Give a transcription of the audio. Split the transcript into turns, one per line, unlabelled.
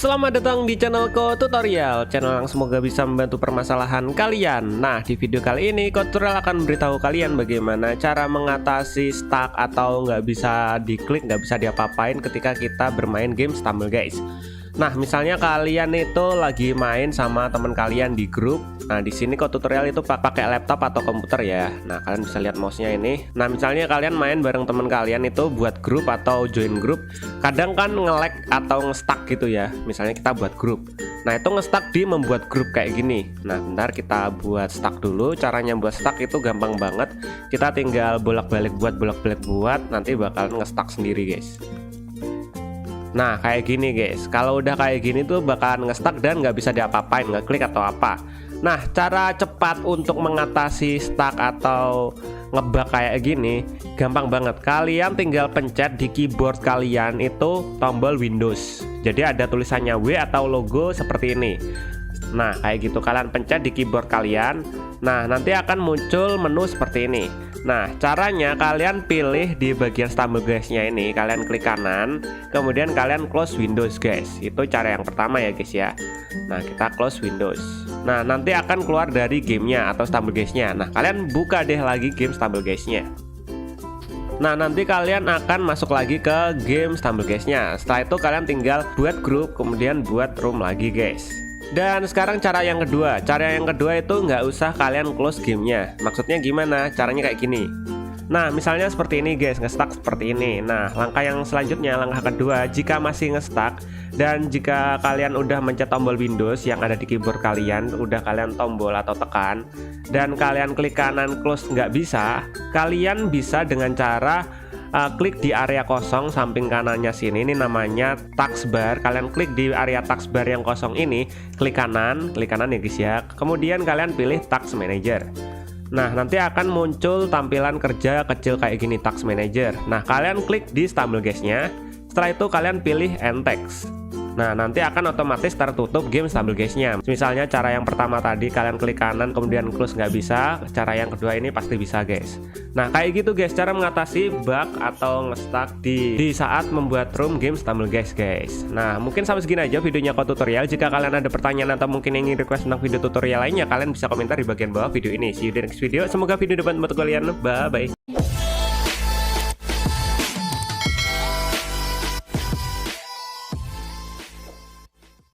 Selamat datang di channelku tutorial, channel yang semoga bisa membantu permasalahan kalian. Nah, di video kali ini tutorial akan memberitahu kalian bagaimana cara mengatasi stuck atau nggak bisa diklik, nggak bisa diapa-apain ketika kita bermain game Stumble guys. Nah, misalnya kalian itu lagi main sama teman kalian di grup. Nah, di sini tutorial itu pakai laptop atau komputer ya. Nah, kalian bisa lihat mouse-nya ini. Nah, misalnya kalian main bareng teman kalian itu buat grup atau join grup. Kadang kan nge-lag atau nge-stuck gitu ya. Misalnya kita buat grup. Nah, itu nge-stuck di membuat grup kayak gini. Nah, bentar kita buat stuck dulu. Caranya buat stuck itu gampang banget. Kita tinggal bolak-balik buat, nanti bakalan nge-stuck sendiri, guys. Nah, kayak gini guys. Kalau udah kayak gini tuh bakalan nge-stuck dan nggak bisa diapa-apain, ngeklik atau apa. Nah, cara cepat untuk mengatasi stuck atau ngebug kayak gini gampang banget. Kalian tinggal pencet di keyboard kalian itu tombol Windows. Jadi ada tulisannya W atau logo seperti ini. Nah, kayak gitu kalian pencet di keyboard kalian. Nah, nanti akan muncul menu seperti ini. Nah, caranya kalian pilih di bagian Stumble guys-nya ini, kalian klik kanan, kemudian kalian close Windows guys. Itu cara yang pertama ya guys ya. Nah, kita close Windows. Nah, nanti akan keluar dari gamenya atau Stumble guys-nya. Nah, kalian buka deh lagi game Stumble guys-nya. Nah, nanti kalian akan masuk lagi ke game Stumble guys-nya. Setelah itu kalian tinggal buat grup, kemudian buat room lagi guys. Dan sekarang cara yang kedua. Cara yang kedua itu nggak usah kalian close gamenya. Maksudnya gimana? Caranya kayak gini. Nah, misalnya seperti ini guys, nge-stuck seperti ini. Nah, langkah yang selanjutnya, langkah kedua, jika masih nge-stuck dan jika kalian udah mencet tombol Windows yang ada di keyboard kalian, udah kalian tombol atau tekan, dan kalian klik kanan close nggak bisa, kalian bisa dengan cara klik di area kosong samping kanannya sini, ini namanya taskbar. Kalian klik di area taskbar yang kosong ini, klik kanan ya guys ya. Kemudian kalian pilih task manager. Nah, nanti akan muncul tampilan kerja kecil kayak gini, task manager. Nah, kalian klik di Stumble guys-nya. Setelah itu kalian pilih end text. Nah, nanti akan otomatis tertutup game Stumble guys-nya. Misalnya cara yang pertama tadi kalian klik kanan kemudian close nggak bisa, cara yang kedua ini pasti bisa guys. Nah, kayak gitu guys cara mengatasi bug atau nge-stuck di saat membuat room game Stumble guys. Nah, mungkin sampai segini aja videonya tutorial. Jika kalian ada pertanyaan atau mungkin ingin request tentang video tutorial lainnya, kalian bisa komentar di bagian bawah video ini. See you di next video. Semoga video dapat membantu kalian. Bye bye.